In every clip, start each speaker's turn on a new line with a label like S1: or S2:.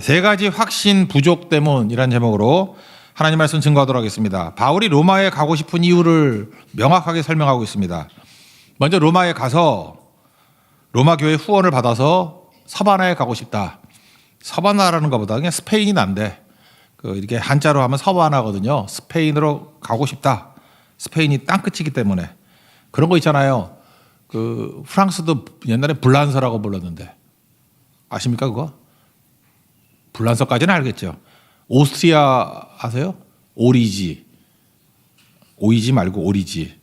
S1: 세 가지 확신 부족 때문이라는 제목으로 하나님 말씀 증거하도록 하겠습니다. 바울이 로마에 가고 싶은 이유를 명확하게 설명하고 있습니다. 먼저 로마에 가서 로마 교회 후원을 받아서 서바나에 가고 싶다. 서바나라는 것보다 그냥 스페인이 난데 이렇게 한자로 하면 서바나거든요. 스페인으로 가고 싶다. 스페인이 땅끝이기 때문에. 그런 거 있잖아요. 프랑스도 옛날에 불란서라고 불렀는데 아십니까 그거? 불란서까지는 알겠죠. 오스트리아 아세요? 오리지 말고 오리지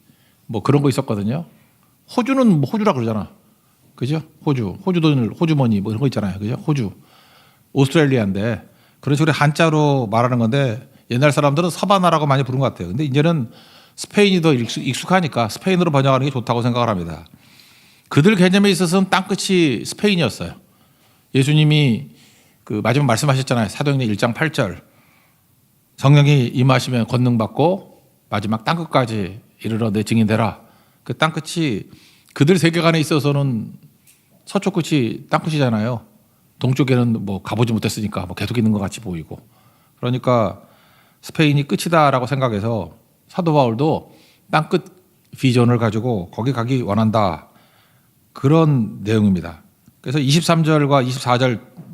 S1: 뭐 그런 거 있었거든요. 호주는 뭐 호주라 그러잖아. 그죠? 호주머니 뭐 이런 거 있잖아요. 그죠? 호주. 오스트레일리아인데 그런 식으로 한자로 말하는 건데 옛날 사람들은 서바나라고 많이 부른 것 같아요. 근데 이제는 스페인이 더 익숙하니까 스페인으로 번역하는 게 좋다고 생각을 합니다. 그들 개념에 있어서는 땅끝이 스페인이었어요. 예수님이 마지막 말씀하셨잖아요. 사도행전 1장 8절. 성령이 임하시면 권능 받고 마지막 땅끝까지 이르러 내 증인 되라. 그 땅끝이 그들 세계관에 있어서는 서쪽 끝이 땅끝이잖아요. 동쪽에는 뭐 가보지 못했으니까 뭐 계속 있는 것 같이 보이고. 그러니까 스페인이 끝이다라고 생각해서 사도 바울도 땅끝 비전을 가지고 거기 가기 원한다. 그런 내용입니다. 그래서 23절과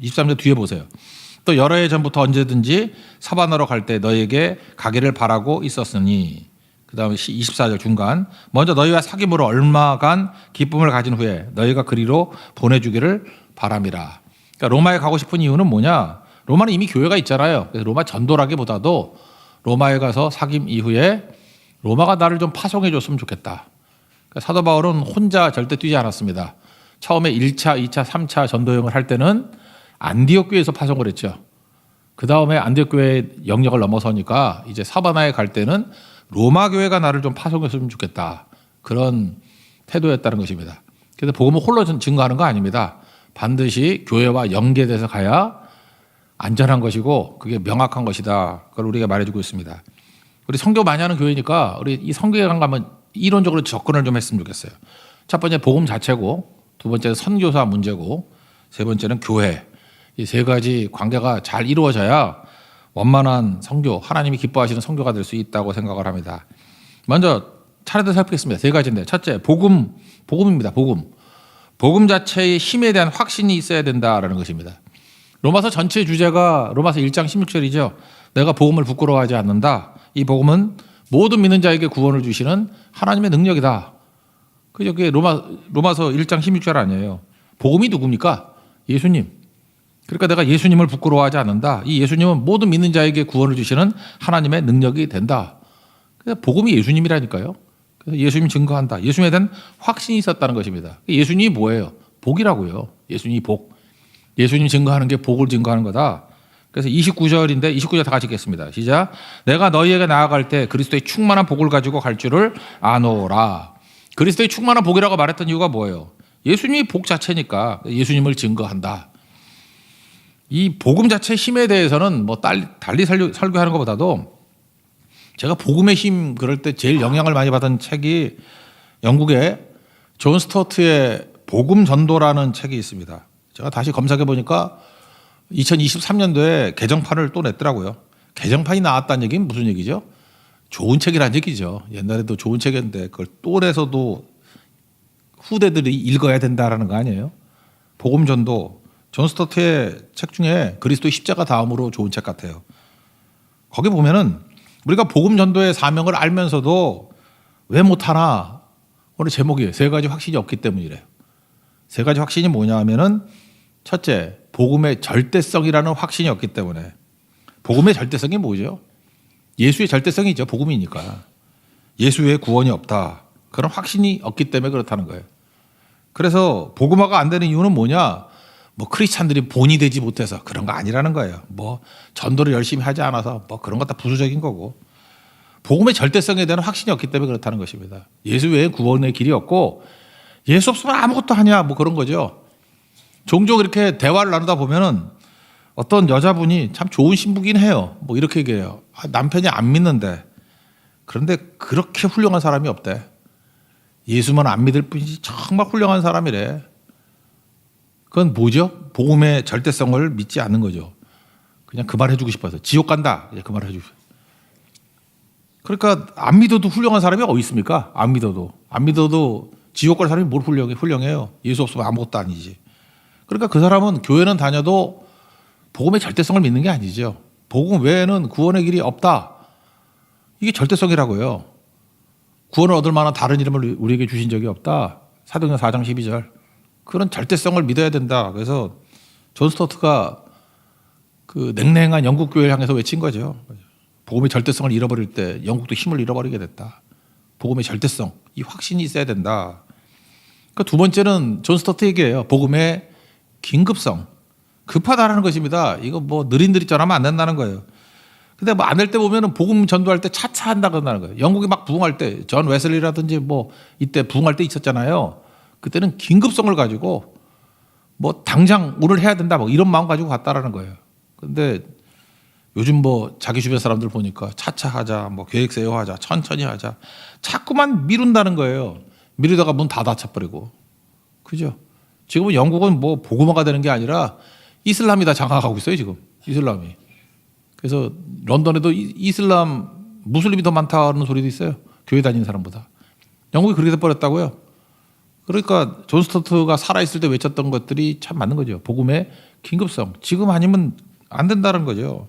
S1: 23절 뒤에 보세요. 또 여러 해 전부터 언제든지 서바나로 갈 때 너에게 가기를 바라고 있었으니 그 다음에 24절 중간 먼저 너희와 사귐으로 얼마간 기쁨을 가진 후에 너희가 그리로 보내주기를 바람이라. 그러니까 로마에 가고 싶은 이유는 뭐냐? 로마는 이미 교회가 있잖아요. 그래서 로마 전도라기보다도 로마에 가서 사귐 이후에 로마가 나를 좀 파송해 줬으면 좋겠다. 그러니까 사도 바울은 혼자 절대 뛰지 않았습니다. 처음에 1차, 2차, 3차 전도여행을 할 때는 안디옥 교회에서 파송을 했죠. 그 다음에 안디옥 교회의 영역을 넘어서니까 이제 사바나에 갈 때는 로마 교회가 나를 좀 파송했으면 좋겠다. 그런 태도였다는 것입니다. 그래서 복음을 홀로 증거하는 거 아닙니다. 반드시 교회와 연계돼서 가야 안전한 것이고 그게 명확한 것이다. 그걸 우리가 말해주고 있습니다. 우리 선교 많이 하는 교회니까 우리 이 선교에 가면 이론적으로 접근을 좀 했으면 좋겠어요. 첫 번째 복음 자체고 두 번째는 선교사 문제고 세 번째는 교회. 이 세 가지 관계가 잘 이루어져야 원만한 선교, 하나님이 기뻐하시는 선교가 될 수 있다고 생각을 합니다. 먼저 차례대로 살피겠습니다. 세 가지인데 첫째 복음입니다. 복음 자체의 힘에 대한 확신이 있어야 된다라는 것입니다. 로마서 전체 주제가 로마서 1장 16절이죠. 내가 복음을 부끄러워하지 않는다. 이 복음은 모든 믿는 자에게 구원을 주시는 하나님의 능력이다. 그게 로마서 1장 16절 아니에요. 복음이 누굽니까? 예수님. 그러니까 내가 예수님을 부끄러워하지 않는다. 이 예수님은 모든 믿는 자에게 구원을 주시는 하나님의 능력이 된다. 그래서 복음이 예수님이라니까요. 그래서 예수님이 증거한다. 예수님에 대한 확신이 있었다는 것입니다. 예수님이 뭐예요? 복이라고요. 예수님이 복. 예수님 증거하는 게 복을 증거하는 거다. 그래서 29절인데 29절 다 같이 읽겠습니다. 시작. 내가 너희에게 나아갈 때 그리스도의 충만한 복을 가지고 갈 줄을 아노라. 그리스도의 충만한 복이라고 말했던 이유가 뭐예요? 예수님이 복 자체니까 예수님을 증거한다. 이 복음 자체의 힘에 대해서는 뭐 달리 설교하는 것보다도 제가 복음의 힘 그럴 때 제일 영향을 많이 받은 책이 영국의 존 스토트의 복음 전도라는 책이 있습니다. 제가 다시 검색해 보니까 2023년도에 개정판을 또 냈더라고요. 개정판이 나왔다는 얘기는 무슨 얘기죠? 좋은 책이란 얘기죠. 옛날에도 좋은 책이었는데 그걸 또 내서도 후대들이 읽어야 된다라는 거 아니에요? 복음 전도. 존 스토트의 책 중에 그리스도의 십자가 다음으로 좋은 책 같아요. 거기 보면은 우리가 복음 전도의 사명을 알면서도 왜 못하나? 오늘 제목이 세 가지 확신이 없기 때문이래요. 세 가지 확신이 뭐냐 하면은 첫째, 복음의 절대성이라는 확신이 없기 때문에. 복음의 절대성이 뭐죠? 예수의 절대성이죠. 복음이니까. 예수 외에 구원이 없다. 그런 확신이 없기 때문에 그렇다는 거예요. 그래서 복음화가 안 되는 이유는 뭐냐? 뭐 크리스찬들이 본이 되지 못해서 그런 거 아니라는 거예요. 뭐 전도를 열심히 하지 않아서 뭐 그런 것 다 부수적인 거고. 복음의 절대성에 대한 확신이 없기 때문에 그렇다는 것입니다. 예수 외에 구원의 길이 없고 예수 없으면 아무것도 하냐 뭐 그런 거죠. 종종 이렇게 대화를 나누다 보면은 어떤 여자분이 참 좋은 신부긴 해요. 뭐 이렇게 얘기해요. 남편이 안 믿는데 그런데 그렇게 훌륭한 사람이 없대. 예수만 안 믿을 뿐이지 정말 훌륭한 사람이래. 그건 뭐죠? 복음의 절대성을 믿지 않는 거죠. 그냥 그 말 해주고 싶어서 지옥 간다. 그 말 해주고 싶어요. 그러니까 안 믿어도 훌륭한 사람이 어디 있습니까? 안 믿어도 지옥 갈 사람이 뭘 훌륭해요. 예수 없으면 아무것도 아니지. 그러니까 그 사람은 교회는 다녀도 복음의 절대성을 믿는 게 아니죠. 복음 외에는 구원의 길이 없다. 이게 절대성이라고요. 구원을 얻을 만한 다른 이름을 우리에게 주신 적이 없다. 사도행전 4장 12절. 그런 절대성을 믿어야 된다. 그래서 존 스토트가 그 냉랭한 영국 교회를 향해서 외친 거죠. 복음의 절대성을 잃어버릴 때 영국도 힘을 잃어버리게 됐다. 복음의 절대성, 이 확신이 있어야 된다. 그러니까 두 번째는 존 스토트 얘기예요. 복음의 긴급성. 급하다라는 것입니다. 이거 뭐 느릿느릿 전하면 안 된다는 거예요. 근데 뭐 안 될 때 보면은 복음 전도할 때 차차 한다고 한다는 거예요. 영국이 막 부흥할 때, 존 웨슬리라든지 뭐 이때 부흥할 때 있었잖아요. 그때는 긴급성을 가지고 뭐 당장 오늘 해야 된다 뭐 이런 마음 가지고 갔다라는 거예요. 근데 요즘 뭐 자기 주변 사람들 보니까 차차 하자, 뭐 계획 세워하자, 천천히 하자. 자꾸만 미룬다는 거예요. 미루다가 문 다 닫혀버리고. 그죠? 지금은 영국은 뭐 복음화가 되는 게 아니라 이슬람이 다 장악하고 있어요, 지금. 이슬람이. 그래서 런던에도 이슬람 무슬림이 더 많다는 소리도 있어요. 교회 다니는 사람보다. 영국이 그렇게 돼버렸다고요. 그러니까 존 스토트가 살아있을 때 외쳤던 것들이 참 맞는 거죠. 복음의 긴급성. 지금 아니면 안 된다는 거죠.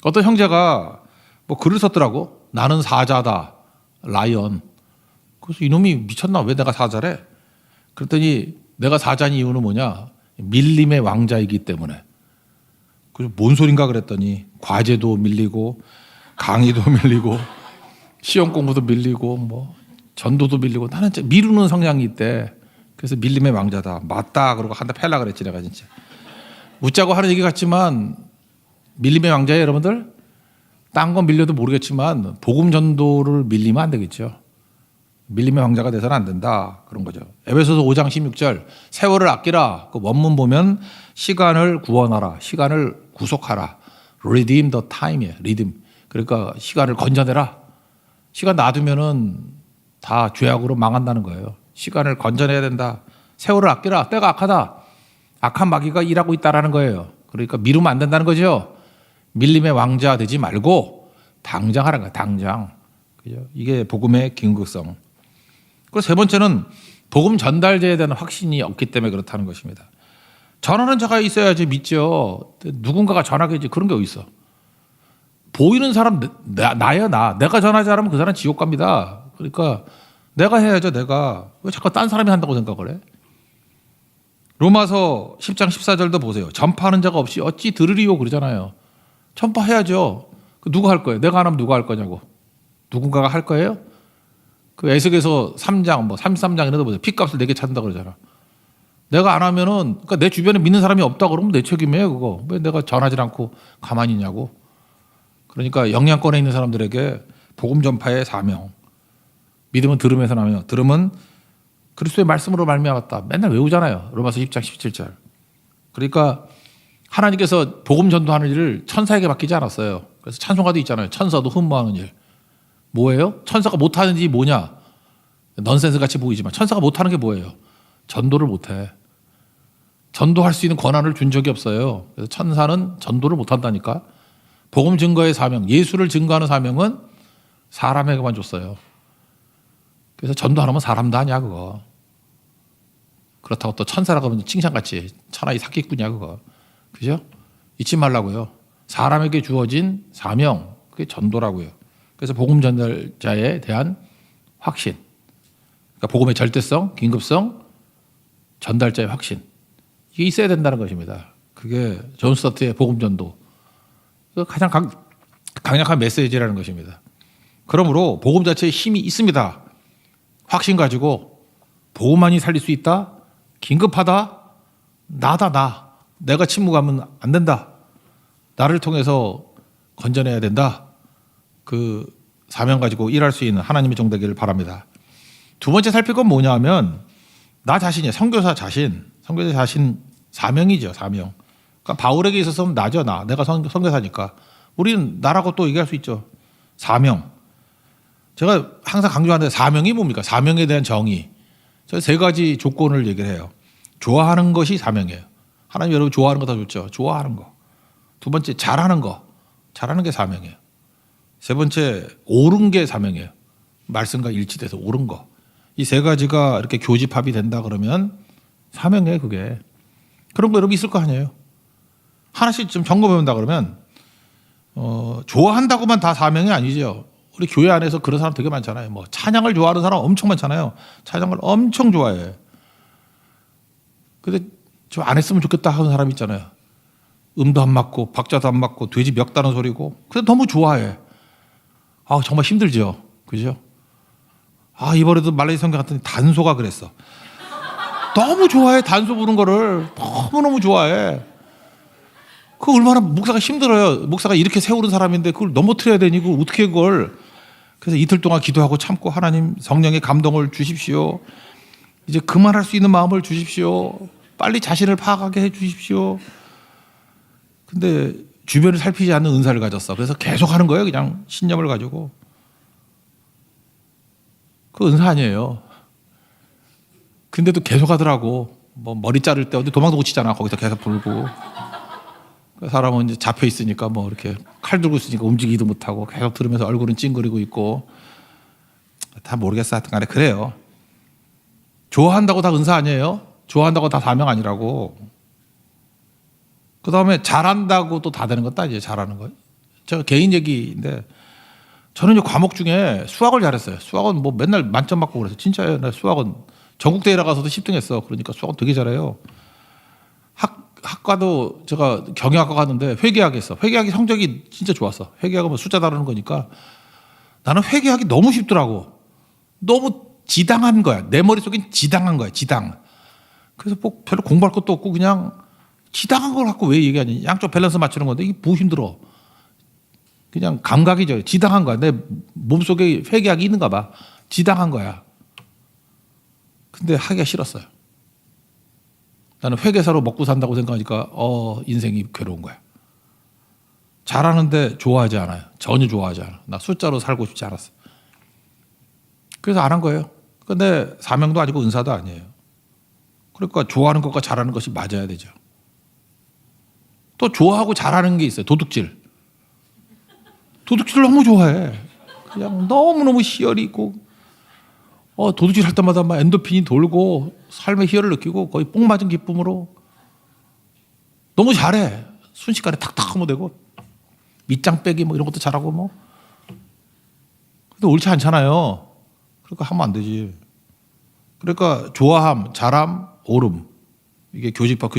S1: 어떤 형제가 뭐 글을 썼더라고. 나는 사자다. 라이언. 그래서 이놈이 미쳤나? 왜 내가 사자래? 그랬더니 내가 사자인 이유는 뭐냐? 밀림의 왕자이기 때문에. 그래서 뭔 소린가 그랬더니 과제도 밀리고 강의도 밀리고 시험 공부도 밀리고 뭐 전도도 밀리고 나는 진짜 미루는 성향이 있대. 그래서 밀림의 왕자다. 맞다. 그러고 한다 팰라 그랬지 내가 진짜. 웃자고 하는 얘기 같지만 밀림의 왕자예요 여러분들. 딴 건 밀려도 모르겠지만 복음 전도를 밀리면 안 되겠죠. 밀림의 왕자가 돼서는 안 된다. 그런 거죠. 에베소서 5장 16절 세월을 아끼라. 그 원문 보면 시간을 구원하라. 시간을 구속하라. redeem the time이에요. redeem. 그러니까 시간을 건져내라. 시간 놔두면은 다 죄악으로 망한다는 거예요. 시간을 건져내야 된다. 세월을 아끼라. 때가 악하다. 악한 마귀가 일하고 있다라는 거예요. 그러니까 미루면 안 된다는 거죠. 밀림의 왕자 되지 말고 당장 하라는 거예요. 당장. 그죠? 이게 복음의 긴급성. 그리고 세 번째는 복음 전달자에 대한 확신이 없기 때문에 그렇다는 것입니다. 전하는 자가 있어야지 믿죠. 누군가가 전하겠지. 그런 게 어디 있어. 보이는 사람 나야 나. 내가 전하지 않으면 그 사람 지옥 갑니다. 그러니까 내가 해야죠. 내가. 왜 자꾸 딴 사람이 한다고 생각을 해? 로마서 10장 14절도 보세요. 전파하는 자가 없이 어찌 들으리요 그러잖아요. 전파해야죠. 누가 할 거예요? 내가 안 하면 누가 할 거냐고. 누군가가 할 거예요? 그 에스겔서 3장 뭐 33장 이런 데 보세요. 핏값을 내게 찾는다 그러잖아. 내가 안 하면은 그러니까 내 주변에 믿는 사람이 없다 그러면 내 책임이에요, 그거. 왜 내가 전하지 않고 가만히 있냐고. 그러니까 영향권에 있는 사람들에게 복음 전파의 사명. 믿음은 들음에서 나며 들음은 그리스도의 말씀으로 말미암았다. 맨날 외우잖아요. 로마서 10장 17절. 그러니까 하나님께서 복음 전도하는 일을 천사에게 맡기지 않았어요. 그래서 찬송가도 있잖아요. 천사도 흠모하는 일. 뭐예요? 천사가 못하는 일이 뭐냐? 넌센스 같이 보이지만 천사가 못하는 게 뭐예요? 전도를 못해. 전도할 수 있는 권한을 준 적이 없어요. 그래서 천사는 전도를 못한다니까. 복음 증거의 사명, 예수를 증거하는 사명은 사람에게만 줬어요. 그래서 전도 안 하면 사람도 아니야 그거. 그렇다고 또 천사라고 하면 칭찬같이 천하의 사기꾼이야 그거. 그죠? 잊지 말라고요. 사람에게 주어진 사명, 그게 전도라고요. 그래서 복음 전달자에 대한 확신. 그러니까 복음의 절대성, 긴급성, 전달자의 확신. 이게 있어야 된다는 것입니다. 그게 존 스토트의 복음 전도. 가장 강력한 메시지라는 것입니다. 그러므로 복음 자체에 힘이 있습니다. 확신 가지고 복음만이 살릴 수 있다? 긴급하다? 나다 나. 내가 침묵하면 안 된다. 나를 통해서 건져내야 된다. 그 사명 가지고 일할 수 있는 하나님의 종 되기를 바랍니다. 두 번째 살필 건 뭐냐 하면 나 자신이에요. 선교사 자신. 선교사 자신 사명이죠. 사명. 그러니까 바울에게 있어서는 나죠. 나. 내가 선교사니까. 우리는 나라고 또 얘기할 수 있죠. 사명. 제가 항상 강조하는데 사명이 뭡니까? 사명에 대한 정의. 저 세 가지 조건을 얘기를 해요. 좋아하는 것이 사명이에요. 하나님 여러분 좋아하는 거 다 좋죠. 좋아하는 거. 두 번째 잘하는 거. 잘하는 게 사명이에요. 세 번째 옳은 게 사명이에요. 말씀과 일치돼서 옳은 거. 이 세 가지가 이렇게 교집합이 된다 그러면 사명이에요, 그게. 그런 거 여러분 있을 거 아니에요. 하나씩 좀 점검해 본다 그러면 좋아한다고만 다 사명이 아니죠. 우리 교회 안에서 그런 사람 되게 많잖아요. 뭐 찬양을 좋아하는 사람 엄청 많잖아요. 찬양을 엄청 좋아해. 근데 좀 안 했으면 좋겠다 하는 사람 있잖아요. 음도 안 맞고 박자도 안 맞고 돼지 멱다는 소리고. 근데 너무 좋아해. 아 정말 힘들죠. 그죠? 아 이번에도 말레이시아 성경 갔더니 단소가 그랬어. 너무 좋아해. 단소 부른 거를 너무너무 좋아해. 그 얼마나 목사가 힘들어요. 목사가 이렇게 세우는 사람인데 그걸 넘어뜨려야 되니 그걸 어떻게 그걸. 그래서 이틀 동안 기도하고 참고 하나님 성령의 감동을 주십시오. 이제 그만할 수 있는 마음을 주십시오. 빨리 자신을 파악하게 해 주십시오. 근데 주변을 살피지 않는 은사를 가졌어. 그래서 계속 하는 거예요. 그냥 신념을 가지고. 그 은사 아니에요. 근데도 계속 하더라고. 뭐 머리 자를 때 어디 도망도 못 치잖아. 거기서 계속 불고. 그 사람은 이제 잡혀 있으니까 뭐 이렇게 칼 들고 있으니까 움직이지도 못하고 계속 들으면서 얼굴은 찡그리고 있고. 다 모르겠어. 하여튼 간에 그래요. 좋아한다고 다 은사 아니에요. 좋아한다고 다 사명 아니라고. 그 다음에 잘한다고 또 다 되는 것도 아니에요. 잘하는 거. 제가 개인 얘기인데 저는 이제 과목 중에 수학을 잘했어요. 수학은 뭐 맨날 만점 받고 그래서 진짜예요. 나 수학은 전국대회 나가서도 10등 했어. 그러니까 수학은 되게 잘해요. 학과도 제가 경영학과 갔는데 회계학이 했어. 회계학이 성적이 진짜 좋았어. 회계학은 뭐 숫자 다루는 거니까 나는 회계학이 너무 쉽더라고. 너무 지당한 거야. 내 머릿속엔 지당한 거야. 지당. 그래서 뭐 별로 공부할 것도 없고 그냥 지당한 걸 갖고 왜 얘기하니. 양쪽 밸런스 맞추는 건데 이게 뭐 힘들어. 그냥 감각이죠. 지당한 거야. 내 몸속에 회계학이 있는가 봐. 지당한 거야. 근데 하기가 싫었어요. 나는 회계사로 먹고 산다고 생각하니까 인생이 괴로운 거야. 잘하는데 좋아하지 않아요. 전혀 좋아하지 않아. 나 숫자로 살고 싶지 않았어. 그래서 안 한 거예요. 근데 사명도 아니고 은사도 아니에요. 그러니까 좋아하는 것과 잘하는 것이 맞아야 되죠. 또 좋아하고 잘하는 게 있어요. 도둑질. 도둑질을 너무 좋아해. 그냥 너무너무 희열이 있고 도둑질 할 때마다 막 엔도핀이 돌고 삶의 희열을 느끼고 거의 뽕 맞은 기쁨으로 너무 잘해. 순식간에 탁탁 하면 되고 밑장 빼기 뭐 이런 것도 잘하고 뭐. 근데 옳지 않잖아요. 그러니까 하면 안 되지. 그러니까 좋아함, 잘함, 옳음. 이게 교집합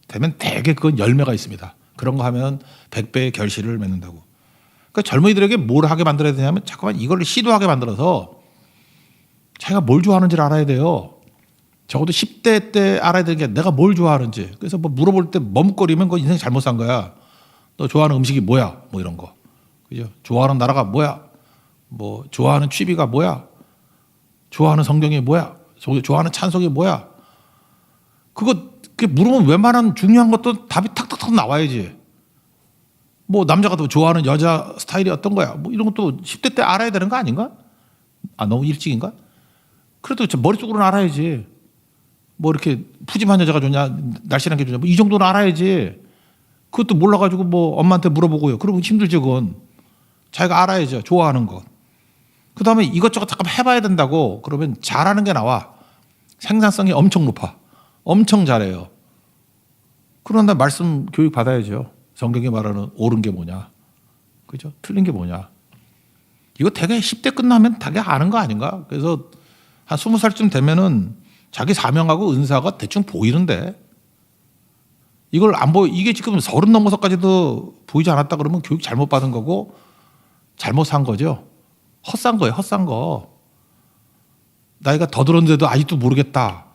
S1: 되면 대개 그건 열매가 있습니다. 그런 거 하면 100배의 결실을 맺는다고. 그러니까 젊은이들에게 뭘 하게 만들어야 되냐면 자꾸만 이걸 시도하게 만들어서 자기가 뭘 좋아하는지를 알아야 돼요. 적어도 10대 때 알아야 되는 게 내가 뭘 좋아하는지. 그래서 뭐 물어볼 때 머뭇거리면 그건 인생 잘못 산 거야. 너 좋아하는 음식이 뭐야? 뭐 이런 거. 그죠? 좋아하는 나라가 뭐야? 뭐 좋아하는 취미가 뭐야? 좋아하는 성경이 뭐야? 좋아하는 찬송이 뭐야? 그거 물으면 웬만한 중요한 것도 답이 탁탁탁 나와야지. 뭐 남자가 또 좋아하는 여자 스타일이 어떤 거야? 뭐 이런 것도 10대 때 알아야 되는 거 아닌가? 아 너무 일찍인가? 그래도 머릿속으로는 알아야지. 뭐 이렇게 푸짐한 여자가 좋냐, 날씬한 게 좋냐, 뭐 이 정도는 알아야지. 그것도 몰라가지고 뭐 엄마한테 물어보고요. 그러면 힘들지 그건. 자기가 알아야죠. 좋아하는 것. 그 다음에 이것저것 잠깐 해봐야 된다고. 그러면 잘하는 게 나와. 생산성이 엄청 높아. 엄청 잘해요. 그런데 말씀 교육 받아야죠. 성경이 말하는 옳은 게 뭐냐. 그죠? 틀린 게 뭐냐. 이거 되게 10대 끝나면 되게 아는 거 아닌가? 그래서 한 20살쯤 되면은 자기 사명하고 은사가 대충 보이는데 이걸 안 이게 지금 30 넘어서까지도 보이지 않았다 그러면 교육 잘못 받은 거고 잘못 산 거죠. 헛산 거예요. 헛산 거. 나이가 더 들었는데도 아직도 모르겠다.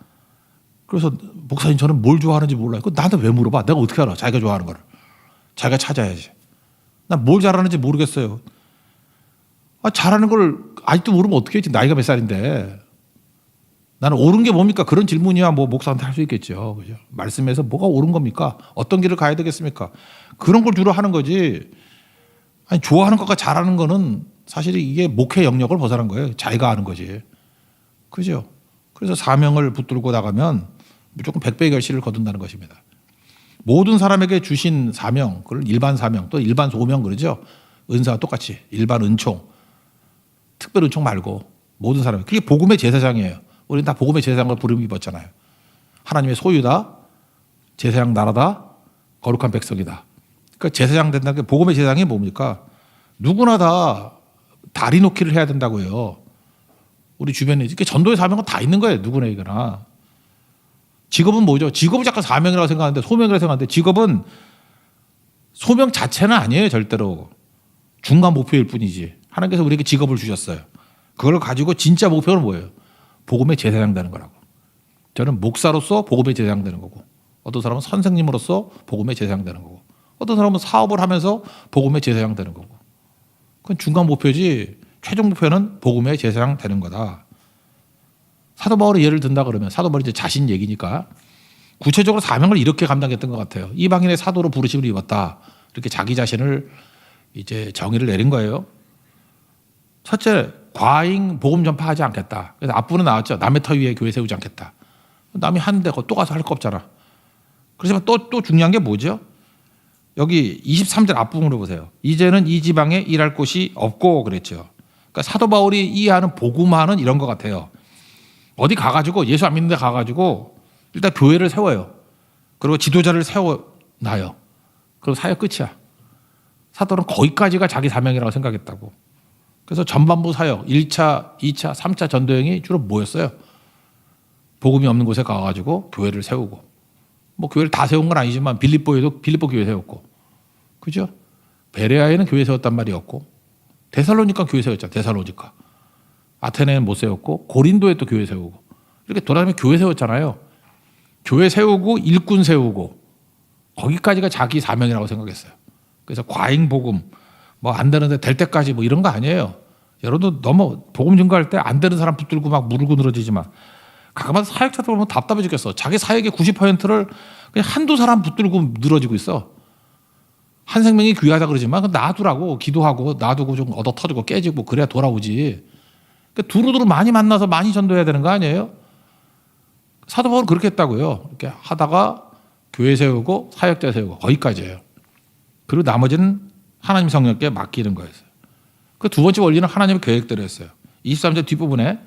S1: 그래서 목사님 저는 뭘 좋아하는지 몰라요. 그거 나한테 왜 물어봐? 내가 어떻게 알아? 자기가 좋아하는 거를. 자기가 찾아야지. 난 뭘 잘하는지 모르겠어요. 잘하는 걸 아직도 모르면 어떻게 했지? 나이가 몇 살인데. 나는 옳은 게 뭡니까? 그런 질문이야 뭐 목사한테 할 수 있겠죠. 그죠? 말씀에서 뭐가 옳은 겁니까? 어떤 길을 가야 되겠습니까? 그런 걸 주로 하는 거지. 아니 좋아하는 것과 잘하는 거는 사실 이게 목회 영역을 벗어난 거예요. 자기가 아는 거지. 그죠? 그래서 사명을 붙들고 나가면 무조건 100배의 결실을 거둔다는 것입니다. 모든 사람에게 주신 사명, 그걸 일반 사명 또 일반 소명 그러죠. 은사와 똑같이 일반 은총, 특별 은총 말고 모든 사람, 그게 복음의 제사장이에요. 우리는 다 복음의 제사장으로 부름 입었잖아요. 하나님의 소유다, 제사장 나라다, 거룩한 백성이다. 그러니까 제사장 된다는 게 복음의 제사장이 뭡니까? 누구나 다 다리 놓기를 해야 된다고요. 우리 주변에 이렇게 전도의 사명은 다 있는 거예요. 누구나에게나. 직업은 뭐죠? 직업을 잠깐 사명이라고 생각하는데 소명이라고 생각하는데 직업은 소명 자체는 아니에요. 절대로. 중간 목표일 뿐이지. 하나님께서 우리에게 직업을 주셨어요. 그걸 가지고 진짜 목표는 뭐예요? 복음의 제사장 되는 거라고. 저는 목사로서 복음의 제사장 되는 거고, 어떤 사람은 선생님으로서 복음의 제사장 되는 거고, 어떤 사람은 사업을 하면서 복음의 제사장 되는 거고. 그건 중간 목표지 최종 목표는 복음의 제사장 되는 거다. 사도 바울의 예를 든다 그러면 사도 바울이 이제 자신 얘기니까 구체적으로 사명을 이렇게 감당했던 것 같아요. 이방인의 사도로 부르심을 입었다. 이렇게 자기 자신을 이제 정의를 내린 거예요. 첫째, 과잉 복음 전파하지 않겠다. 그래서 앞부분에 나왔죠. 남의 터 위에 교회 세우지 않겠다. 남이 하는데 또 가서 할 거 없잖아. 그렇지만 또 중요한 게 뭐죠? 여기 23절 앞부분으로 보세요. 이제는 이 지방에 일할 곳이 없고 그랬죠. 그러니까 사도 바울이 이해하는 복음화는 이런 것 같아요. 어디 가가지고 예수 안 믿는 데 가가지고 일단 교회를 세워요. 그리고 지도자를 세워놔요. 그리고 사역 끝이야. 사도는 거기까지가 자기 사명이라고 생각했다고. 그래서 전반부 사역 1차, 2차, 3차 전도행이 주로 뭐였어요? 복음이 없는 곳에 가가지고 교회를 세우고, 뭐 교회를 다 세운 건 아니지만 빌립보에도 빌립보 교회 세웠고, 그죠? 베레아에는 교회 세웠단 말이었고, 데살로니카 교회 세웠잖아. 데살로니카. 아테네는 못 세웠고, 고린도에 또 교회 세우고, 이렇게 돌아다니면 교회 세웠잖아요. 교회 세우고 일꾼 세우고 거기까지가 자기 사명이라고 생각했어요. 그래서 과잉 복음 뭐 안 되는데 될 때까지 뭐 이런 거 아니에요. 여러분도 너무 복음 증거할 때 안 되는 사람 붙들고 막 무르고 늘어지지만 가끔마다 사역자들 보면 답답해 죽겠어. 자기 사역의 90%를 그냥 한두 사람 붙들고 늘어지고 있어. 한 생명이 귀하다 그러지만 놔두라고, 기도하고 놔두고 좀 얻어 터지고 깨지고 그래야 돌아오지. 그러니까 두루두루 많이 만나서 많이 전도해야 되는 거 아니에요? 사도 바울은 그렇게 했다고요. 이렇게 하다가 교회 세우고 사역자 세우고 거기까지예요. 그리고 나머지는 하나님 성령께 맡기는 거였어요. 그 두 번째 원리는 하나님의 계획대로 했어요. 23절 뒷부분에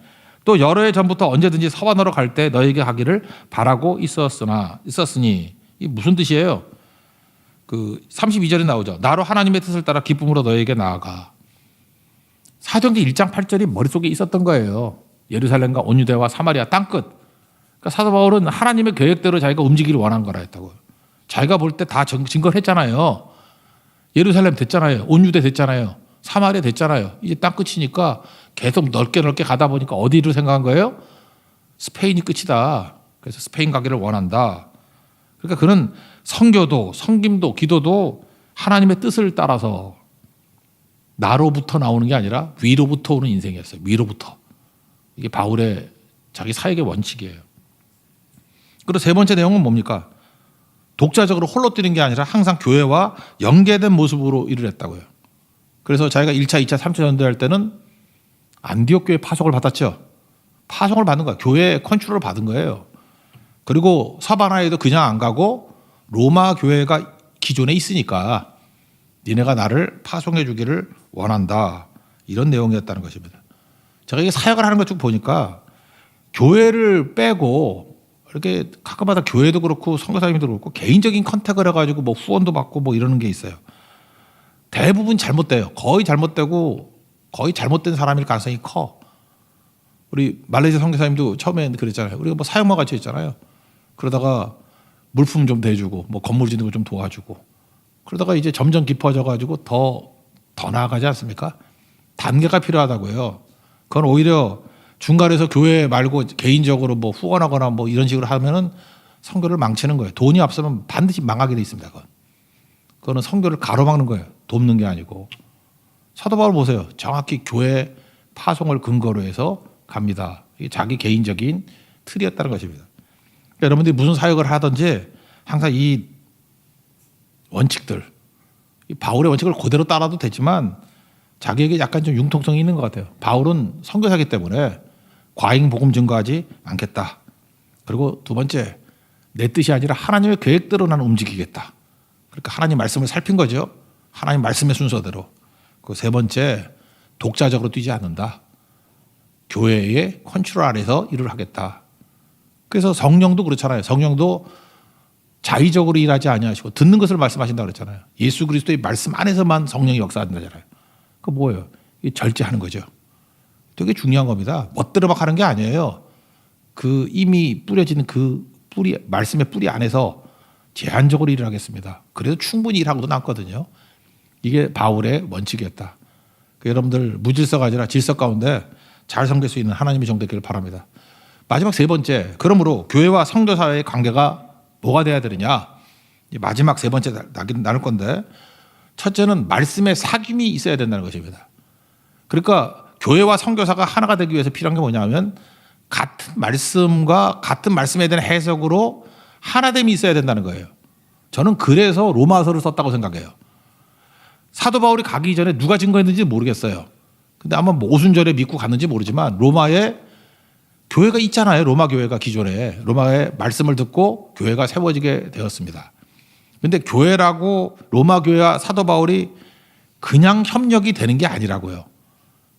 S1: 또 여러 해 전부터 언제든지 서반으로 갈 때 너에게 하기를 바라고 있었으니, 이 무슨 뜻이에요? 그 32절에 나오죠. 나로 하나님의 뜻을 따라 기쁨으로 너에게 나아가. 사도행전 1장 8절이 머릿속에 있었던 거예요. 예루살렘과 온유대와 사마리아 땅끝. 그러니까 사도 바울은 하나님의 계획대로 자기가 움직이기를 원한 거라 했다고요. 자기가 볼 때 다 증거를 했잖아요. 예루살렘 됐잖아요. 온유대 됐잖아요. 사마리아 됐잖아요. 이제 땅 끝이니까 계속 넓게 가다 보니까 어디로 생각한 거예요? 스페인이 끝이다. 그래서 스페인 가기를 원한다. 그러니까 그는 선교도 섬김도 기도도 하나님의 뜻을 따라서 나로부터 나오는 게 아니라 위로부터 오는 인생이었어요. 위로부터. 이게 바울의 자기 사역의 원칙이에요. 그리고 세 번째 내용은 뭡니까? 독자적으로 홀로 뛰는 게 아니라 항상 교회와 연계된 모습으로 일을 했다고요. 그래서 자기가 1차, 2차, 3차 전도할 때는 안디옥 교회 파송을 받았죠. 파송을 받는 거야. 교회 컨트롤을 받은 거예요. 그리고 서바나에도 그냥 안 가고 로마 교회가 기존에 있으니까 니네가 나를 파송해 주기를 원한다. 이런 내용이었다는 것입니다. 제가 이게 사역을 하는 것 쭉 보니까 교회를 빼고 이렇게 가끔마다 교회도 그렇고 선교사님도 그렇고 개인적인 컨택을 해가지고 뭐 후원도 받고 뭐 이러는 게 있어요. 대부분 잘못돼요. 거의 잘못되고 거의 잘못된 사람일 가능성이 커. 우리 말레이시아 선교사님도 처음에 그랬잖아요. 우리가 뭐 사역마 같이 있잖아요. 그러다가 물품 좀 대주고 뭐 건물 짓는 거 좀 도와주고 그러다가 이제 점점 깊어져가지고 더 나아가지 않습니까? 단계가 필요하다고요. 그건 오히려 중간에서 교회 말고 개인적으로 뭐 후원하거나 뭐 이런 식으로 하면은 선교를 망치는 거예요. 돈이 앞서면 반드시 망하게 돼 있습니다. 그거는 선교를 가로막는 거예요. 돕는 게 아니고. 사도 바울 보세요. 정확히 교회 파송을 근거로 해서 갑니다. 이게 자기 개인적인 틀이었다는 것입니다. 그러니까 여러분들이 무슨 사역을 하든지 항상 이 원칙들, 이 바울의 원칙을 그대로 따라도 되지만 자기에게 약간 좀 융통성이 있는 것 같아요. 바울은 선교사기 때문에 과잉 복음 증거하지 않겠다. 그리고 두 번째, 내 뜻이 아니라 하나님의 계획대로 나는 움직이겠다. 그러니까 하나님 말씀을 살핀 거죠. 하나님 말씀의 순서대로. 그 세 번째, 독자적으로 뛰지 않는다. 교회의 컨트롤 아래서 일을 하겠다. 그래서 성령도 그렇잖아요. 성령도 자의적으로 일하지 아니하시고 듣는 것을 말씀하신다고 그랬잖아요. 예수 그리스도의 말씀 안에서만 성령이 역사한다잖아요. 그 뭐예요? 이게 절제하는 거죠. 되게 중요한 겁니다. 멋대로 막 하는 게 아니에요. 그 이미 뿌려진 그 뿌리, 말씀의 뿌리 안에서 제한적으로 일을 하겠습니다. 그래서 충분히 일하고도 남거든요. 이게 바울의 원칙이었다. 여러분들 무질서가 아니라 질서 가운데 잘 섬길 수 있는 하나님의 정되기를 바랍니다. 마지막 세 번째, 그러므로 교회와 성도사의 관계가 뭐가 돼야 되느냐. 마지막 세 번째 나눌 건데, 첫째는 말씀의 사귐이 있어야 된다는 것입니다. 그러니까 교회와 선교사가 하나가 되기 위해서 필요한 게 뭐냐면 같은 말씀과 같은 말씀에 대한 해석으로 하나됨이 있어야 된다는 거예요. 저는 그래서 로마서를 썼다고 생각해요. 사도 바울이 가기 전에 누가 증거했는지 모르겠어요. 근데 아마 뭐 오순절에 믿고 갔는지 모르지만 로마에 교회가 있잖아요. 로마 교회가 기존에 로마의 말씀을 듣고 교회가 세워지게 되었습니다. 근데 교회라고 로마 교회와 사도 바울이 그냥 협력이 되는 게 아니라고요.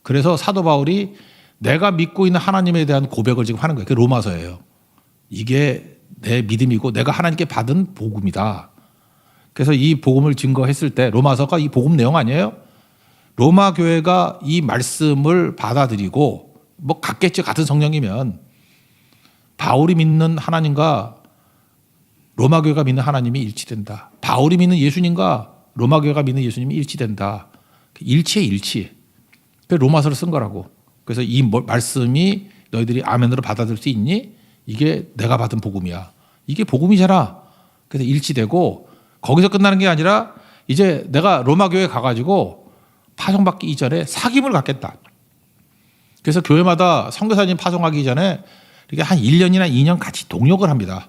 S1: 그래서 사도 바울이 내가 믿고 있는 하나님에 대한 고백을 지금 하는 거예요. 그게 로마서예요. 이게 내 믿음이고 내가 하나님께 받은 복음이다. 그래서 이 복음을 증거했을 때 로마서가 이 복음 내용 아니에요? 로마 교회가 이 말씀을 받아들이고 뭐 같겠지. 같은 성령이면 바울이 믿는 하나님과 로마 교회가 믿는 하나님이 일치된다. 바울이 믿는 예수님과 로마 교회가 믿는 예수님이 일치된다. 일치의 일치. 그래서 로마서를 쓴 거라고. 그래서 이 말씀이 너희들이 아멘으로 받아들일 수 있니? 이게 내가 받은 복음이야. 이게 복음이잖아. 그래서 일치되고 거기서 끝나는 게 아니라 이제 내가 로마 교회에 가가지고 파송받기 이전에 사귐을 갖겠다. 그래서 교회마다 선교사님 파송하기 전에 이렇게 한 1년이나 2년 같이 동역을 합니다.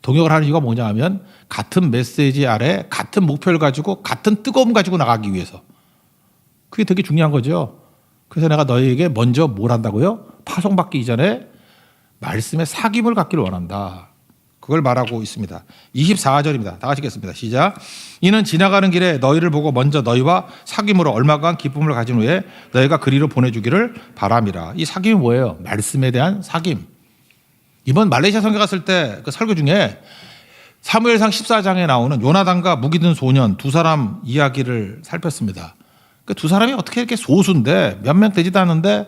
S1: 동역을 하는 이유가 뭐냐 하면 같은 메시지 아래 같은 목표를 가지고 같은 뜨거움 가지고 나가기 위해서. 그게 되게 중요한 거죠. 그래서 내가 너희에게 먼저 뭘 한다고요? 파송받기 이전에 말씀의 사귐을 갖기를 원한다. 그걸 말하고 있습니다. 24절입니다. 다 같이 읽겠습니다. 시작. 이는 지나가는 길에 너희를 보고 먼저 너희와 사귐으로 얼마간 기쁨을 가진 후에 너희가 그리로 보내주기를 바람이라. 이 사귐이 뭐예요? 말씀에 대한 사귐. 이번 말레이시아 선교 갔을 때 그 설교 중에 사무엘상 14장에 나오는 요나단과 무기 든 소년 두 사람 이야기를 살폈습니다. 그 두 사람이 어떻게 이렇게 소수인데 몇 명 되지도 않는데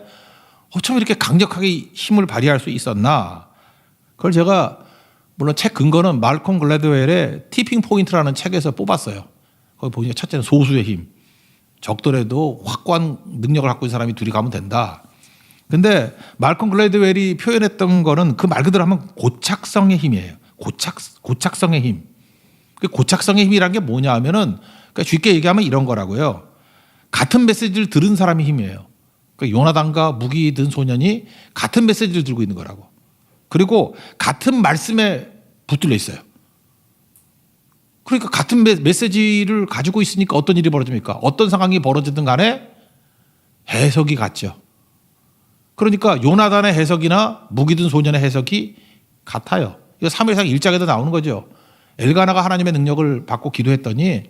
S1: 어쩜 이렇게 강력하게 힘을 발휘할 수 있었나. 그걸 제가 물론 책 근거는 말콤 글래드웰의 티핑 포인트라는 책에서 뽑았어요. 거기 보니까 첫째는 소수의 힘. 적더라도 확고한 능력을 갖고 있는 사람이 둘이 가면 된다. 근데 말콤 글래드웰이 표현했던 거는 그 말 그대로 하면 고착성의 힘이에요. 고착성의 힘. 그 고착성의 힘이란 게 뭐냐 하면은 그러니까 쉽게 얘기하면 이런 거라고요. 같은 메시지를 들은 사람이 힘이에요. 그러니까 요나단과 무기 든 소년이 같은 메시지를 들고 있는 거라고. 그리고 같은 말씀에 붙들려 있어요. 그러니까 같은 메시지를 가지고 있으니까 어떤 일이 벌어집니까? 어떤 상황이 벌어지든 간에 해석이 같죠. 그러니까 요나단의 해석이나 무기 든 소년의 해석이 같아요. 이거 사무엘상 1장에도 나오는 거죠. 엘가나가 하나님의 능력을 받고 기도했더니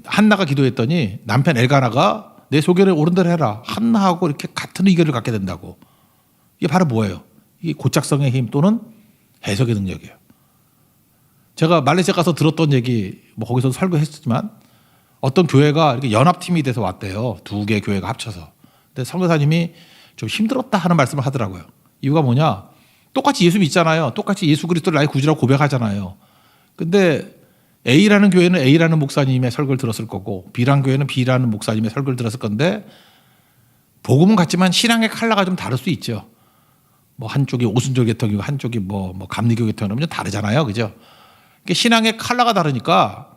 S1: 한나가 기도했더니 남편 엘가나가 내 소견에 옳은 대로 해라. 한나하고 이렇게 같은 의견을 갖게 된다고. 이게 바로 뭐예요? 이게 고착성의 힘 또는 해석의 능력이에요. 제가 말레이시아 가서 들었던 얘기, 뭐 거기서 설교했지만 어떤 교회가 이렇게 연합팀이 돼서 왔대요. 두 개 교회가 합쳐서. 근데 선교사님이 좀 힘들었다 하는 말씀을 하더라고요. 이유가 뭐냐? 똑같이 예수 믿잖아요. 똑같이 예수 그리스도를 나의 구주라고 고백하잖아요. 근데 A라는 교회는 A라는 목사님의 설교를 들었을 거고 B라는 교회는 B라는 목사님의 설교를 들었을 건데 복음은 같지만 신앙의 컬러가 좀 다를 수 있죠. 뭐 한쪽이 오순절 계통이고 한쪽이 뭐 감리교 계통이면 좀 다르잖아요. 그죠? 신앙의 컬러가 다르니까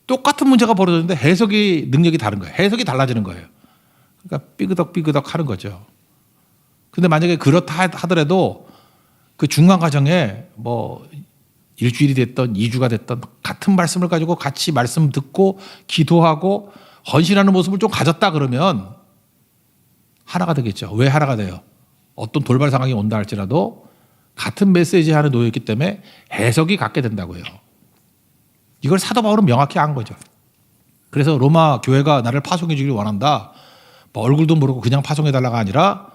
S1: 똑같은 문제가 벌어졌는데 해석의 능력이 다른 거예요. 해석이 달라지는 거예요. 그러니까 삐그덕 하는 거죠. 근데 만약에 그렇다 하더라도 그 중간 과정에 뭐 일주일이 됐던 2주가 됐던 같은 말씀을 가지고 같이 말씀 듣고 기도하고 헌신하는 모습을 좀 가졌다 그러면 하나가 되겠죠. 왜 하나가 돼요? 어떤 돌발 상황이 온다 할지라도 같은 메시지 안에 놓여있기 때문에 해석이 같게 된다고요. 이걸 사도 바울은 명확히 안 거죠. 그래서 로마 교회가 나를 파송해 주길 원한다. 뭐 얼굴도 모르고 그냥 파송해 달라가 아니라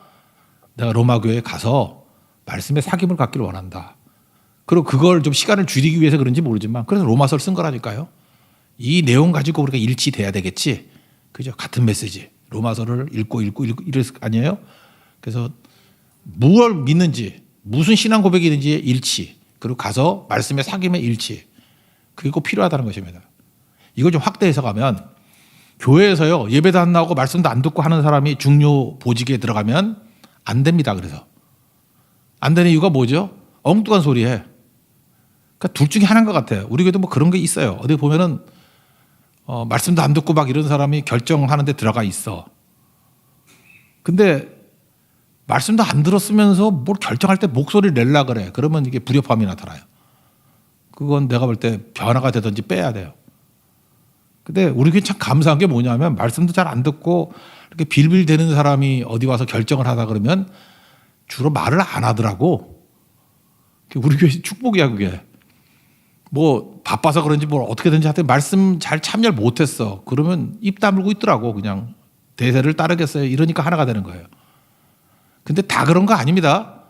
S1: 내가 로마 교회에 가서 말씀에 사귐을 갖기를 원한다. 그리고 그걸 좀 시간을 줄이기 위해서 그런지 모르지만 그래서 로마서를 쓴 거라니까요. 이 내용 가지고 우리가 일치돼야 되겠지. 그죠? 같은 메시지. 로마서를 읽고 이럴 거 아니에요? 그래서 무엇을 믿는지, 무슨 신앙 고백이 있는지의 일치, 그리고 가서 말씀의 사귐의 일치. 그게 꼭 필요하다는 것입니다. 이걸 좀 확대해서 가면 교회에서요, 예배도 안 나오고 말씀도 안 듣고 하는 사람이 중요 보직에 들어가면 안 됩니다. 그래서 안 되는 이유가 뭐죠? 엉뚱한 소리 해. 그러니까 둘 중에 하나인 것 같아요. 우리 교회도 뭐 그런 게 있어요. 어디 보면은 말씀도 안 듣고 막 이런 사람이 결정하는 데 들어가 있어. 근데 말씀도 안 들었으면서 뭘 결정할 때 목소리를 낼라 그래. 그러면 이게 불협화음이 나타나요. 그건 내가 볼 때 변화가 되든지 빼야 돼요. 근데 우리 교회 참 감사한 게 뭐냐면 말씀도 잘 안 듣고 이렇게 빌빌대는 사람이 어디 와서 결정을 하다 그러면 주로 말을 안 하더라고. 우리 교회 축복이야 그게. 뭐 바빠서 그런지 뭘 어떻게든지 하여튼 말씀 잘 참여를 못했어. 그러면 입 다물고 있더라고. 그냥 대세를 따르겠어요. 이러니까 하나가 되는 거예요. 근데 다 그런 거 아닙니다.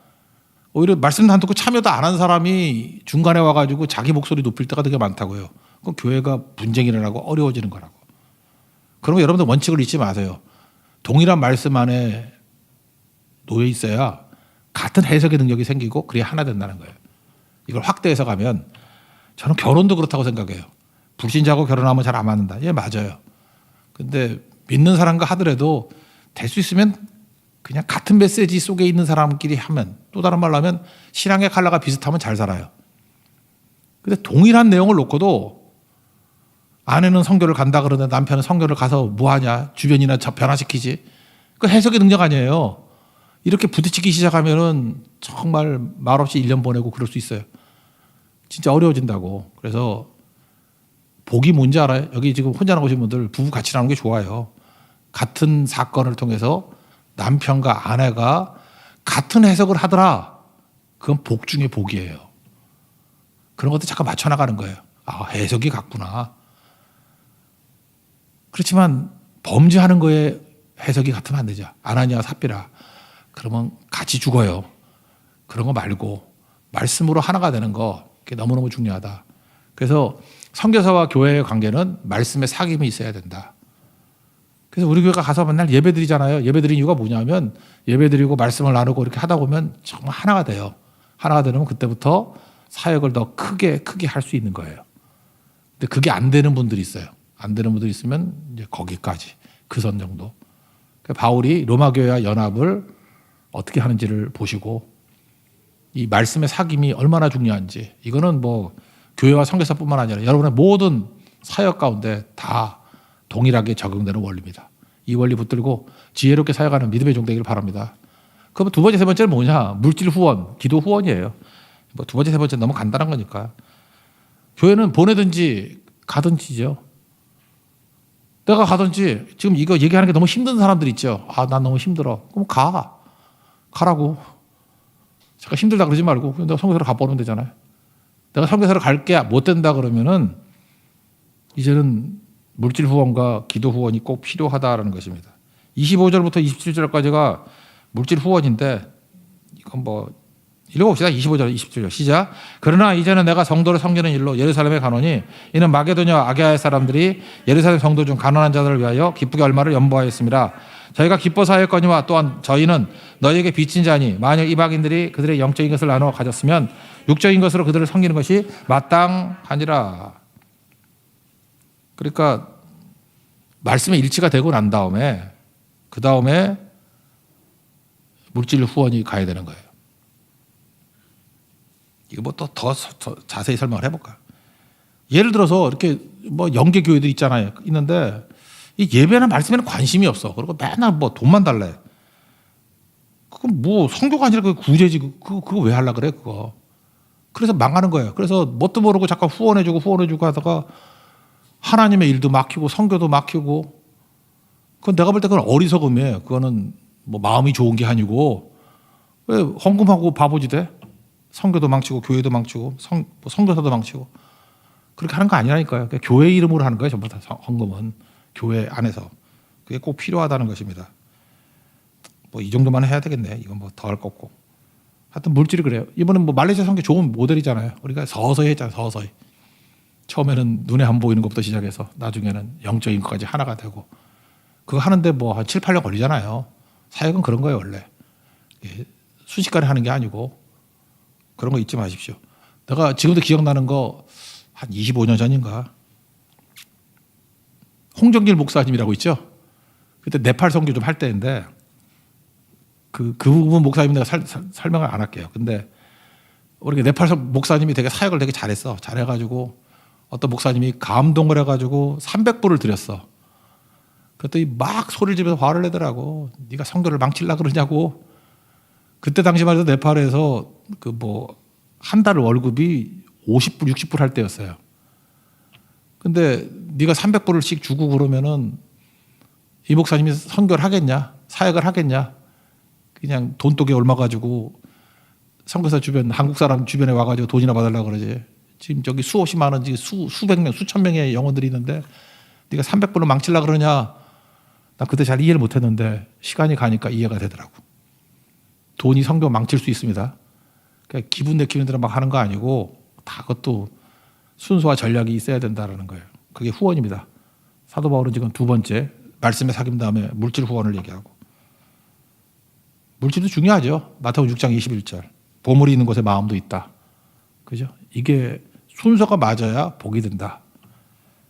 S1: 오히려 말씀도 안 듣고 참여도 안 한 사람이 중간에 와가지고 자기 목소리 높일 때가 되게 많다고요. 그럼 교회가 분쟁이 일어나고 어려워지는 거라고. 그러면 여러분들 원칙을 잊지 마세요. 동일한 말씀 안에 놓여 있어야 같은 해석의 능력이 생기고 그래야 하나 된다는 거예요. 이걸 확대해서 가면 저는 결혼도 그렇다고 생각해요. 불신자하고 결혼하면 잘 안 맞는다. 예, 맞아요. 근데 믿는 사람과 하더라도 될 수 있으면 그냥 같은 메시지 속에 있는 사람끼리 하면, 또 다른 말로 하면 신앙의 컬러가 비슷하면 잘 살아요. 근데 동일한 내용을 놓고도 아내는 선교를 간다 그러는데 남편은 선교를 가서 뭐 하냐, 주변이나 변화시키지. 그 해석의 능력 아니에요. 이렇게 부딪히기 시작하면은 정말 말없이 1년 보내고 그럴 수 있어요. 진짜 어려워진다고. 그래서 복이 뭔지 알아요? 여기 지금 혼자 나오신 분들 부부 같이 나오는 게 좋아요. 같은 사건을 통해서 남편과 아내가 같은 해석을 하더라. 그건 복 중에 복이에요. 그런 것도 잠깐 맞춰 나가는 거예요. 아, 해석이 같구나. 그렇지만 범죄하는 거에 해석이 같으면 안 되죠. 아나니아 삽비라. 그러면 같이 죽어요. 그런 거 말고 말씀으로 하나가 되는 거, 그게 너무너무 중요하다. 그래서 선교사와 교회의 관계는 말씀의 사귐이 있어야 된다. 그래서 우리 교회가 가서 맨날 예배 드리잖아요. 예배 드리는 이유가 뭐냐면 예배 드리고 말씀을 나누고 이렇게 하다 보면 정말 하나가 돼요. 하나가 되면 그때부터 사역을 더 크게 할 수 있는 거예요. 근데 그게 안 되는 분들이 있어요. 안 되는 분들이 있으면 이제 거기까지, 그 선 정도. 그러니까 바울이 로마 교회와 연합을 어떻게 하는지를 보시고 이 말씀의 사귐이 얼마나 중요한지, 이거는 뭐 교회와 선교사뿐만 아니라 여러분의 모든 사역 가운데 다 동일하게 적용되는 원리입니다. 이 원리 붙들고 지혜롭게 사역하는 믿음의 종 되기를 바랍니다. 그럼 두 번째, 세 번째는 뭐냐? 물질 후원, 기도 후원이에요. 뭐 두 번째, 세 번째 너무 간단한 거니까. 교회는 보내든지 가든지죠. 내가 가든지, 지금 이거 얘기하는 게 너무 힘든 사람들 있죠. 아, 난 너무 힘들어. 그럼 가라고. 잠깐 힘들다 그러지 말고 내가 선교사를 가보면 되잖아요. 내가 선교사를 갈게 못 된다 그러면은 이제는 물질 후원과 기도 후원이 꼭 필요하다라는 것입니다. 25절부터 27절까지가 물질 후원인데 이건 뭐 읽어봅시다. 25절, 27절 시작. 그러나 이제는 내가 성도를 섬기는 일로 예루살렘에 가노니 이는 마게도냐 아게아의 사람들이 예루살렘 성도 중 가난한 자들을 위하여 기쁘게 얼마를 연보하였습니다. 저희가 기뻐서 하였거니와 또한 저희는 너희에게 빚진 자니 만약 이방인들이 그들의 영적인 것을 나누어 가졌으면 육적인 것으로 그들을 섬기는 것이 마땅하니라. 그러니까 말씀에 일치가 되고 난 다음에 그 다음에 물질 후원이 가야 되는 거예요. 이거 뭐 또 더 자세히 설명을 해볼까요? 예를 들어서 이렇게 뭐 영계 교회들 있잖아요. 있는데 이 예배나 말씀에는 관심이 없어. 그리고 맨날 뭐 돈만 달래. 그건 뭐 성교가 아니라 그 구제지. 그거 왜 하려 그래 그거. 그래서 망하는 거예요. 그래서 뭣도 모르고 잠깐 후원해주고 하다가 하나님의 일도 막히고 성교도 막히고. 그건 내가 볼 때 그건 어리석음이에요. 그거는 뭐 마음이 좋은 게 아니고 왜 헌금하고 바보지 돼? 선교도 망치고 교회도 망치고 선교사도 망치고 그렇게 하는 거 아니라니까요. 그러니까 교회 이름으로 하는 거예요. 전부 다 헌금은 교회 안에서 그게 꼭 필요하다는 것입니다. 뭐 이 정도만 해야 되겠네. 이건 뭐 더 할 거 없고. 하여튼 물질이 그래요. 이번엔 뭐 말레이시아 선교 좋은 모델이잖아요. 우리가 서서히 했잖아요. 서서히. 처음에는 눈에 안 보이는 것부터 시작해서 나중에는 영적인 것까지 하나가 되고 그거 하는데 뭐 한 7, 8년 걸리잖아요. 사역은 그런 거예요 원래. 순식간에 하는 게 아니고 그런 거 잊지 마십시오. 내가 지금도 기억나는 거 한 25년 전인가 홍정길 목사님이라고 있죠. 그때 네팔 선교 좀 할 때인데 그 부분 목사님 내가 설명을 안 할게요. 근데 우리 네팔 목사님이 되게 사역을 되게 잘했어. 잘해가지고 어떤 목사님이 감동을 해가지고 300불을 드렸어. 그랬더니 막 소리를 지르면서 화를 내더라고. 네가 성도를 망치려고 그러냐고. 그때 당시만 해도 네팔에서 그 뭐 한 달 월급이 50불, 60불 할 때였어요. 근데 네가 300불씩 주고 그러면은 이 목사님이 선교를 하겠냐? 사역을 하겠냐? 그냥 돈독에 얼마 가지고 선교사 주변 한국 사람 주변에 와가지고 돈이나 받으려고 그러지. 지금 저기 수없이만 원지 수백 명, 수천 명의 영혼들이 있는데 네가 300불로 망치려고 그러냐? 나 그때 잘 이해를 못했는데 시간이 가니까 이해가 되더라고. 돈이 성교 망칠 수 있습니다. 그러니까 기분 내키는 대로 막 하는 거 아니고 다 그것도 순서와 전략이 있어야 된다는 거예요. 그게 후원입니다. 사도 바울은 지금 두 번째 말씀에 사귄 다음에 물질 후원을 얘기하고 물질도 중요하죠. 마태복음 6장 21절 보물이 있는 곳에 마음도 있다. 그죠? 이게 순서가 맞아야 복이 된다.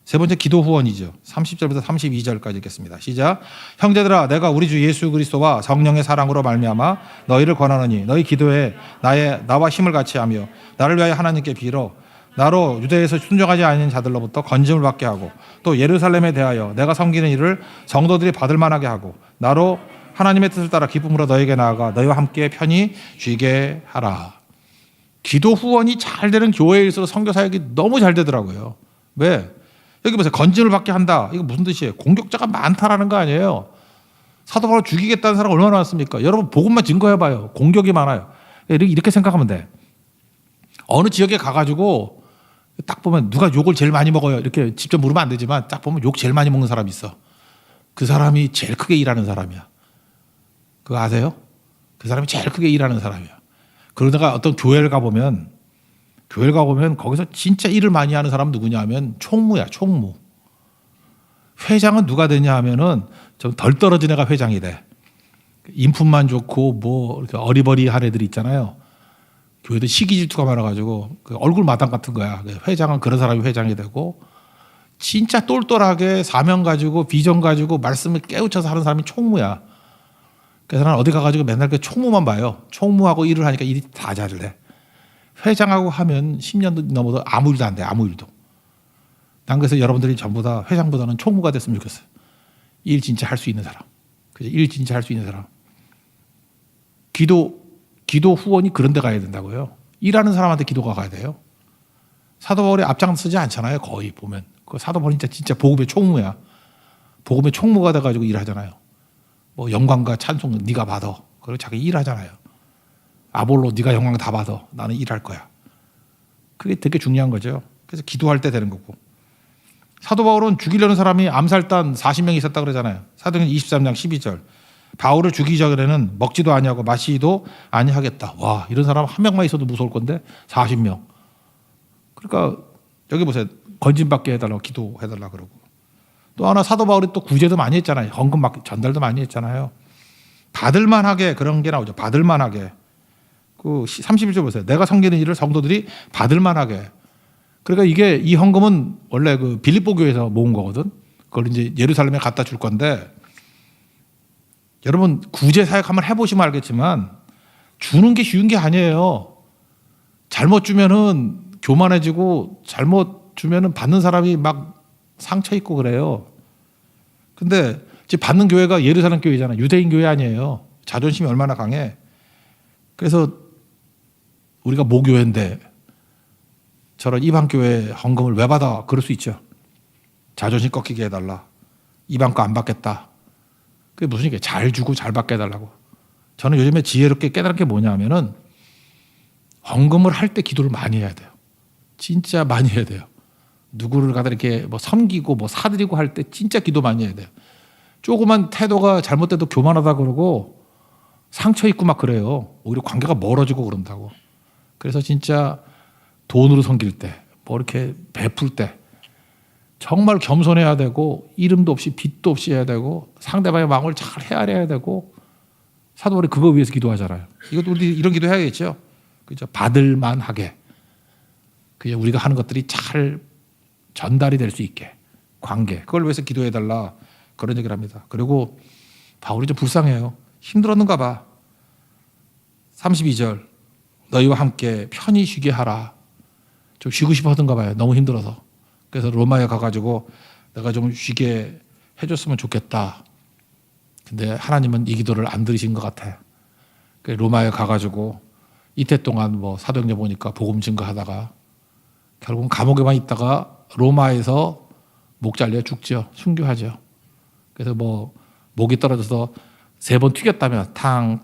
S1: 세 번째 기도 후원이죠. 30절부터 32절까지 읽겠습니다. 시작. 형제들아 내가 우리 주 예수 그리스도와 성령의 사랑으로 말미암아 너희를 권하노니 너희 기도에 나와 힘을 같이 하며 나를 위하여 하나님께 빌어 나로 유대에서 순종하지 않는 자들로부터 건짐을 받게 하고 또 예루살렘에 대하여 내가 섬기는 일을 성도들이 받을 만하게 하고 나로 하나님의 뜻을 따라 기쁨으로 너에게 나아가 너희와 함께 편히 쉬게 하라. 기도 후원이 잘 되는 교회일수록 선교 사역이 너무 잘 되더라고요. 왜? 여기 보세요. 건짐을 받게 한다. 이거 무슨 뜻이에요? 공격자가 많다라는 거 아니에요. 사도 바울 죽이겠다는 사람 얼마나 많습니까? 여러분 복음만 증거해봐요. 공격이 많아요. 이렇게 생각하면 돼. 어느 지역에 가가지고 딱 보면 누가 욕을 제일 많이 먹어요. 이렇게 직접 물으면 안 되지만 딱 보면 욕 제일 많이 먹는 사람이 있어. 그 사람이 제일 크게 일하는 사람이야. 그거 아세요? 그 사람이 제일 크게 일하는 사람이야. 그러다가 어떤 교회를 가보면 거기서 진짜 일을 많이 하는 사람은 누구냐 하면 총무야, 총무. 회장은 누가 되냐 하면은 좀 덜 떨어진 애가 회장이 돼. 인품만 좋고 뭐 이렇게 어리버리한 애들 있잖아요. 교회도 시기 질투가 많아가지고 그 얼굴 마당 같은 거야. 회장은 그런 사람이 회장이 되고 진짜 똘똘하게 사명 가지고 비전 가지고 말씀을 깨우쳐서 하는 사람이 총무야. 그래서 나는 어디 가가지고 맨날 그 총무만 봐요. 총무하고 일을 하니까 일이 다 잘돼. 회장하고 하면 10년도 넘어도 아무 일도 안 돼. 아무 일도. 난 그래서 여러분들이 전부 다 회장보다는 총무가 됐으면 좋겠어요. 일 진짜 할 수 있는 사람. 일 진짜 할 수 있는 사람. 기도 후원이 그런 데 가야 된다고요. 일하는 사람한테 기도가 가야 돼요. 사도 바울이 앞장서지 않잖아요. 거의 보면. 그 사도 바울이 진짜 복음의 총무야. 복음의 총무가 돼가지고 일하잖아요. 뭐 영광과 찬송 네가 받아. 그리고 자기 일하잖아요. 아볼로 네가 영광 다 받아. 나는 일할 거야. 그게 되게 중요한 거죠. 그래서 기도할 때 되는 거고. 사도 바울은 죽이려는 사람이 암살단 40명이 있었다 그러잖아요. 사도행전 23장 12절. 바울을 죽이기 전에는 먹지도 아니하고 마시지도 아니하겠다. 와, 이런 사람 한 명만 있어도 무서울 건데 40명. 그러니까 여기 보세요. 건진받게 해달라고 기도해달라고 그러고. 또 하나 사도 바울이 또 구제도 많이 했잖아요. 헌금 전달도 많이 했잖아요. 받을만하게 그런 게 나오죠. 받을만하게. 그 31절 보세요. 내가 섬기는 일을 성도들이 받을만하게. 그러니까 이게 이 헌금은 원래 그 빌립보 교회에서 모은 거거든. 그걸 이제 예루살렘에 갖다 줄 건데 여러분 구제 사역 한번 해보시면 알겠지만 주는 게 쉬운 게 아니에요. 잘못 주면은 교만해지고 잘못 주면은 받는 사람이 막 상처 있고 그래요. 근데 지금 받는 교회가 예루살렘 교회잖아요. 유대인 교회 아니에요. 자존심이 얼마나 강해. 그래서 우리가 모교회인데 저런 이방 교회 헌금을 왜 받아? 그럴 수 있죠. 자존심 꺾이게 해달라. 이방 거 안 받겠다. 그게 무슨 얘기예요? 잘 주고 잘 받게 해달라고. 저는 요즘에 지혜롭게 깨달은 게 뭐냐 하면은 헌금을 할 때 기도를 많이 해야 돼요. 진짜 많이 해야 돼요. 누구를 가다 이렇게 뭐 섬기고 뭐 사드리고 할 때 진짜 기도 많이 해야 돼요. 조그만 태도가 잘못돼도 교만하다 그러고 상처 입고 막 그래요. 오히려 관계가 멀어지고 그런다고. 그래서 진짜 돈으로 섬길 때, 뭐 이렇게 베풀 때 정말 겸손해야 되고 이름도 없이 빚도 없이 해야 되고 상대방의 마음을 잘 헤아려야 되고 사도 바울이 그거 위해서 기도하잖아요. 이것도 우리 이런 기도 해야겠죠. 그죠? 받을 만하게. 그냥 우리가 하는 것들이 잘 전달이 될 수 있게 관계 그걸 위해서 기도해 달라 그런 얘기를 합니다. 그리고 바울이 좀 불쌍해요. 힘들었는가 봐. 32절 너희와 함께 편히 쉬게 하라. 좀 쉬고 싶어 하던가 봐요. 너무 힘들어서. 그래서 로마에 가가지고 내가 좀 쉬게 해줬으면 좋겠다. 근데 하나님은 이 기도를 안 들으신 것 같아요. 로마에 가가지고 이태 동안 뭐 사도행전 보니까 복음 증거하다가 결국은 감옥에만 있다가 로마에서 목 잘려 죽죠. 순교하죠. 그래서 뭐 목이 떨어져서 3번 튀겼다면 탕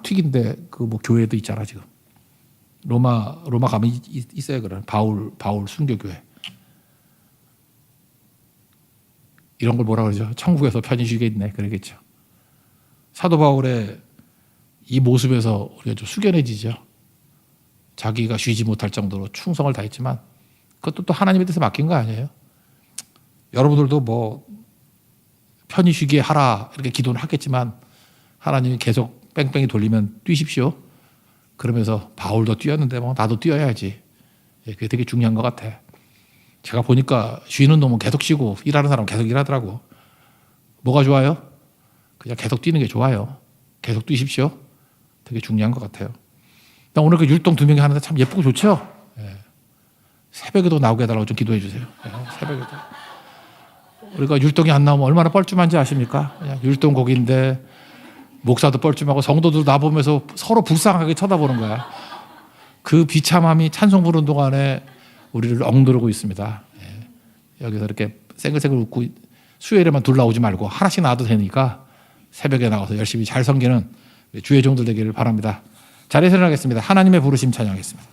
S1: 튀긴데 그 뭐 교회도 있잖아 지금. 로마 가면 있어요. 그런 바울 순교교회. 이런 걸 뭐라 그러죠? 천국에서 편히 쉬게 있네. 그러겠죠. 사도 바울의 이 모습에서 우리가 좀 숙연해지죠. 자기가 쉬지 못할 정도로 충성을 다했지만 그것도 또 하나님에 대해서 맡긴 거 아니에요? 여러분들도 뭐 편히 쉬게 하라 이렇게 기도는 하겠지만 하나님이 계속 뺑뺑이 돌리면 뛰십시오. 그러면서 바울도 뛰었는데 뭐 나도 뛰어야지. 그게 되게 중요한 것 같아. 제가 보니까 쉬는 놈은 계속 쉬고 일하는 사람은 계속 일하더라고. 뭐가 좋아요? 그냥 계속 뛰는 게 좋아요. 계속 뛰십시오. 되게 중요한 것 같아요. 오늘 그 율동 2명이 하는데 참 예쁘고 좋죠? 새벽에도 나오게 해달라고 좀 기도해 주세요. 새벽에도. 우리가 율동이 안 나오면 얼마나 뻘쭘한지 아십니까? 율동곡인데 목사도 뻘쭘하고 성도도 나보면서 서로 불쌍하게 쳐다보는 거야. 그 비참함이 찬송 부르는 동안에 우리를 엉두르고 있습니다. 여기서 이렇게 쌩글쌩글 웃고 수요일에만 둘 나오지 말고 하나씩 나와도 되니까 새벽에 나와서 열심히 잘 섬기는 주의 종들 되기를 바랍니다. 자리에서 일어나겠습니다. 하나님의 부르심 찬양하겠습니다.